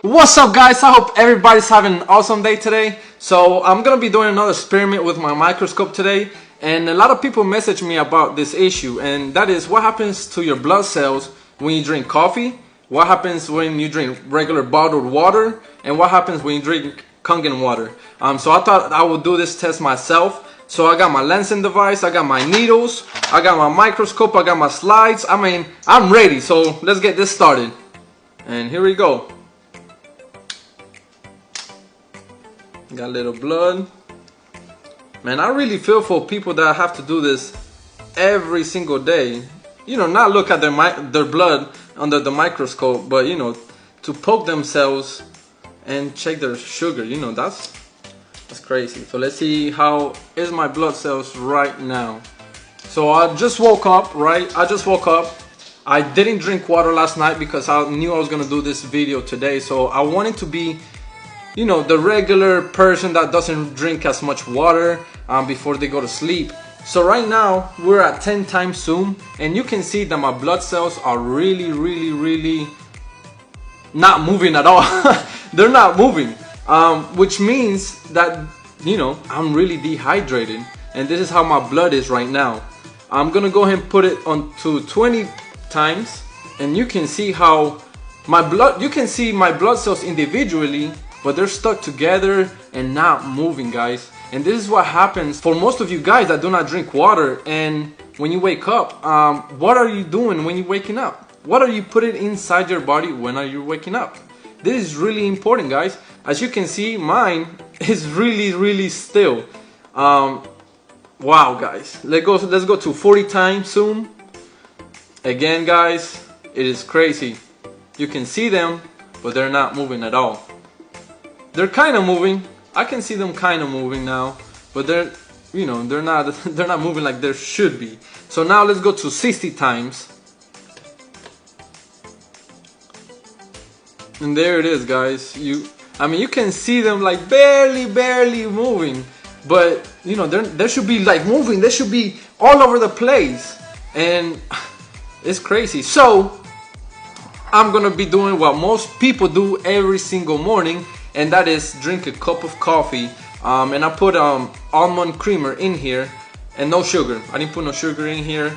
What's up, guys? I hope everybody's having an awesome day today. So I'm gonna be doing another experiment with my microscope today, and a lot of people message me about this issue, and that is what happens to your blood cells when you drink coffee, what happens when you drink regular bottled water, and what happens when you drink Kangen water. So I thought I would do this test myself. So I got my lensing device, I got my needles, I got my microscope, I got my slides. I mean, I'm ready. So let's get this started. And here we go. Got a little blood. Man, I really feel for people that have to do this every single day. You know, not look at their blood under the microscope, but you know, to poke themselves and check their sugar. You know, that's crazy. So let's see how is my blood cells right now. So I just woke up, right? I just woke up. I didn't drink water last night because I knew I was gonna do this video today. So I wanted to be, you know, the regular person that doesn't drink as much water before they go to sleep. So right now we're at 10 times zoom, and you can see that my blood cells are really not moving at all. They're not moving, which means that, you know, I'm really dehydrated, and this is how my blood is right now. I'm gonna go ahead and put it on to 20 times, and you can see how my blood, you can see my blood cells individually, but they're stuck together and not moving, guys. And this is what happens for most of you guys that do not drink water. And when you wake up, what are you doing when you're waking up? What are you putting inside your body when are you waking up? This is really important, guys. As you can see, mine is really still. Wow, guys. Let's go to 40 times zoom. Again, guys, it is crazy. You can see them, but they're not moving at all. They're kind of moving. I can see them kind of moving now, but they're, you know, they're not moving like they should be. So now let's go to 60 times. And there it is, guys. I mean, you can see them like barely moving, but you know, they should be like moving. They should be all over the place, and it's crazy. So I'm gonna be doing what most people do every single morning, and that is drink a cup of coffee. And I put almond creamer in here and no sugar. I didn't put no sugar in here.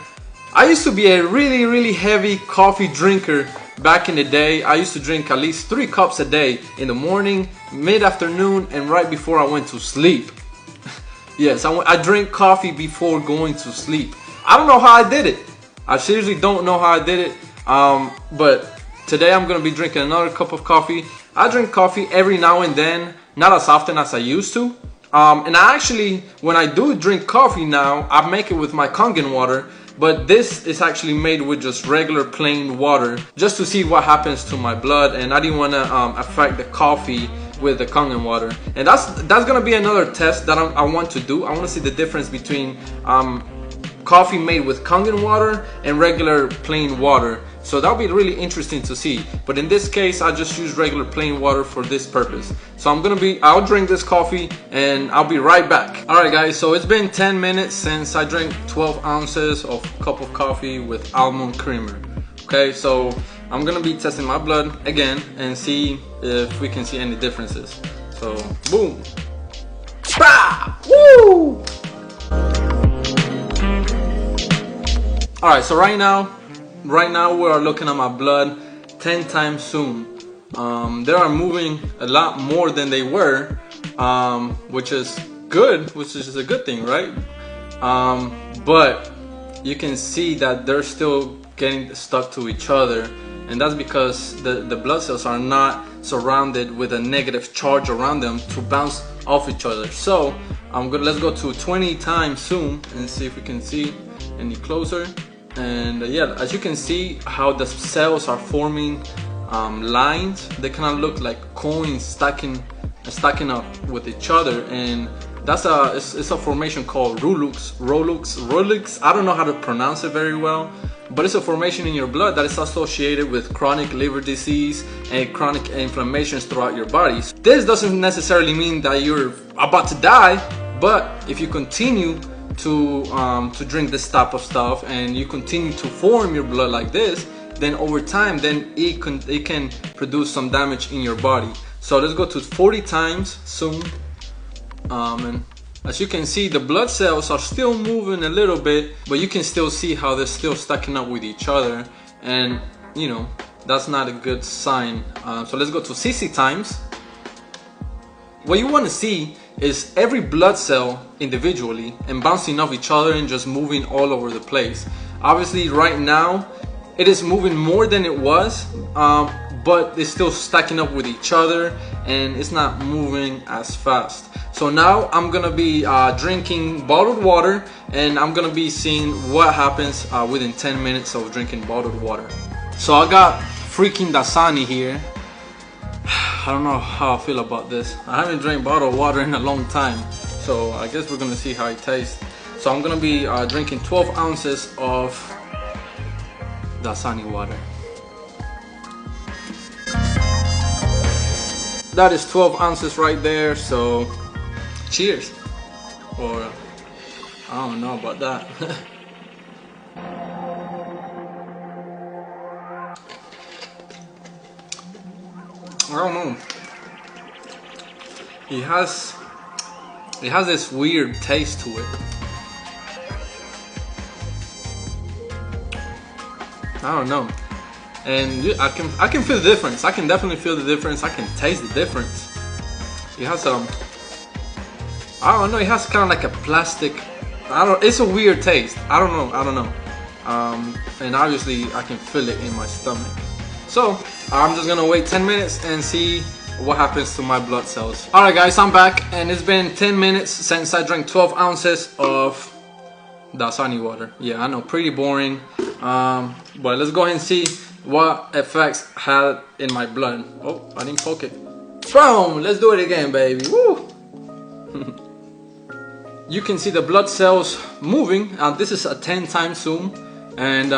I used to be a really heavy coffee drinker back in the day. I used to drink at least 3 cups a day, in the morning, mid-afternoon, and right before I went to sleep. Yes, I drink coffee before going to sleep. I don't know how I did it. I seriously don't know how I did it. But today I'm gonna be drinking another cup of coffee. I drink coffee every now and then, not as often as I used to. And I actually, when I do drink coffee now, I make it with my Kangen water. But this is actually made with just regular plain water, just to see what happens to my blood. And I didn't want to affect the coffee with the Kangen water. And that's gonna be another test that I want to do. I want to see the difference between coffee made with Kangen water and regular plain water. So that'll be really interesting to see. But in this case, I just use regular plain water for this purpose. So I'll drink this coffee and I'll be right back. All right, guys, so it's been 10 minutes since I drank 12 ounces of cup of coffee with almond creamer. Okay, so I'm gonna be testing my blood again and see if we can see any differences. So, boom. Bah! Woo! All right, so right now we are looking at my blood 10 times zoom. They are moving a lot more than they were, which is good, which is a good thing, right? But you can see that they're still getting stuck to each other, and that's because the blood cells are not surrounded with a negative charge around them to bounce off each other. So let's go to 20 times zoom and see if we can see any closer. And yeah, as you can see how the cells are forming lines. They kind of look like coins stacking up with each other, and that's it's a formation called Rolux. I don't know how to pronounce it very well, but it's a formation in your blood that is associated with chronic liver disease and chronic inflammations throughout your bodies. This doesn't necessarily mean that you're about to die, but if you continue to drink this type of stuff and you continue to form your blood like this, then over time, then it can produce some damage in your body. So let's go to 40 times zoom. And as you can see, the blood cells are still moving a little bit, but you can still see how they're still stacking up with each other, and you know, that's not a good sign. So let's go to 60 times. What you want to see is every blood cell individually and bouncing off each other and just moving all over the place. Obviously right now it is moving more than it was, but it's still stacking up with each other and it's not moving as fast. So now I'm gonna be drinking bottled water, and I'm gonna be seeing what happens within 10 minutes of drinking bottled water. So I got freaking Dasani here. I don't know how I feel about this. I haven't drank bottled water in a long time, so I guess we're gonna see how it tastes. So I'm gonna be drinking 12 ounces of Dasani water. That is 12 ounces right there, so cheers. Or I don't know about that. I don't know. It has this weird taste to it. I don't know. And I can feel the difference. I can definitely feel the difference. I can taste the difference. It has I don't know. It has kind of like a plastic. It's a weird taste. I don't know. And obviously I can feel it in my stomach. So I'm just gonna wait 10 minutes and see what happens to my blood cells. Alright guys, I'm back, and it's been 10 minutes since I drank 12 ounces of Dasani water. Yeah, I know, pretty boring, but let's go ahead and see what effects had in my blood. Oh, I didn't poke it. Boom! Let's do it again, baby. Woo! You can see the blood cells moving. This is a 10 times zoom, and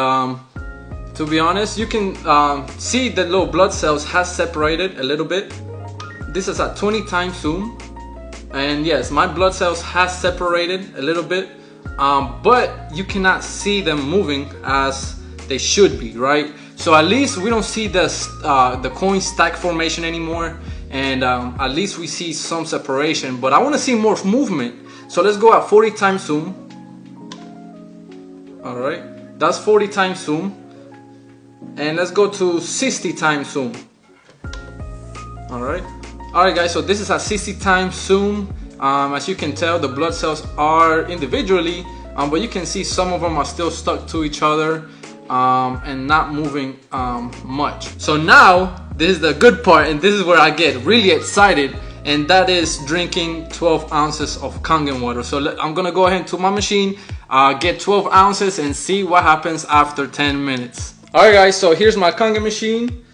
to be honest, you can see the little blood cells has separated a little bit. This is a 20 times zoom, and yes, my blood cells has separated a little bit, but you cannot see them moving as they should be, right? So at least we don't see the coin stack formation anymore, and at least we see some separation, but I want to see more movement. So let's go at 40 times zoom. All right, that's 40 times zoom. And let's go to 60 times zoom. Alright guys, so this is a 60 times zoom. As you can tell, the blood cells are individually, but you can see some of them are still stuck to each other and not moving much. So now this is the good part, and this is where I get really excited, and that is drinking 12 ounces of Kangen water. So I'm gonna go ahead to my machine, get 12 ounces and see what happens after 10 minutes. Alright guys, so here's my Kangen machine,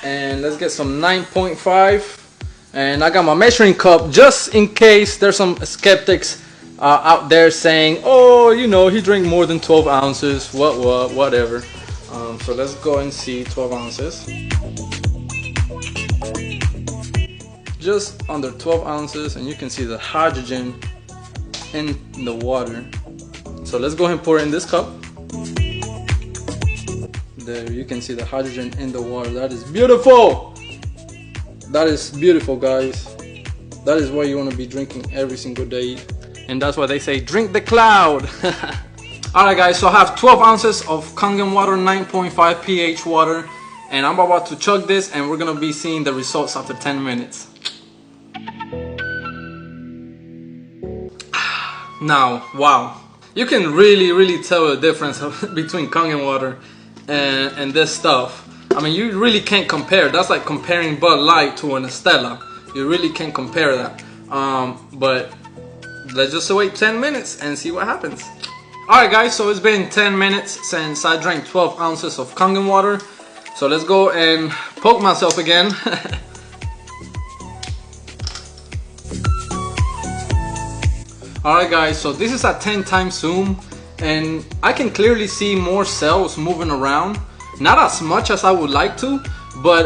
and let's get some 9.5, and I got my measuring cup just in case there's some skeptics out there saying, oh, you know, he drank more than 12 ounces, whatever. So let's go and see 12 ounces. Just under 12 ounces, and you can see the hydrogen in the water. So let's go ahead and pour it in this cup. There you can see the hydrogen in the water. That is beautiful. That is beautiful, guys. That is why you want to be drinking every single day, and that's why they say drink the cloud. Alright guys, so I have 12 ounces of Kangen water, 9.5 pH water, and I'm about to chug this, and we're gonna be seeing the results after 10 minutes. Now, wow, you can really tell the difference between Kangen water and this stuff. I mean, you really can't compare. That's like comparing Bud Light to an Estella. You really can't compare that. But let's just wait 10 minutes and see what happens. Alright guys, so it's been 10 minutes since I drank 12 ounces of Kangen water. So let's go and poke myself again. Alright guys, so this is a 10 times zoom, and I can clearly see more cells moving around. Not as much as I would like to, but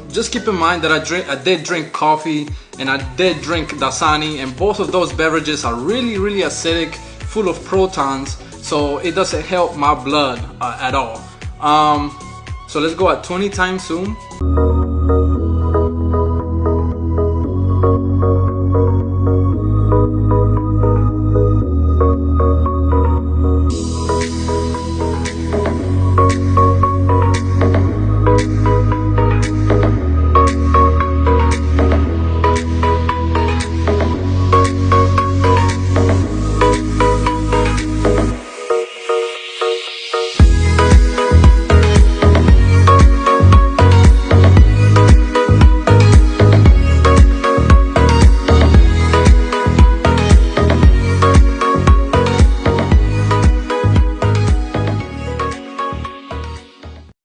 just keep in mind that I did drink coffee and I did drink Dasani, and both of those beverages are really acidic, full of protons, so it doesn't help my blood at all. So let's go at 20 times zoom.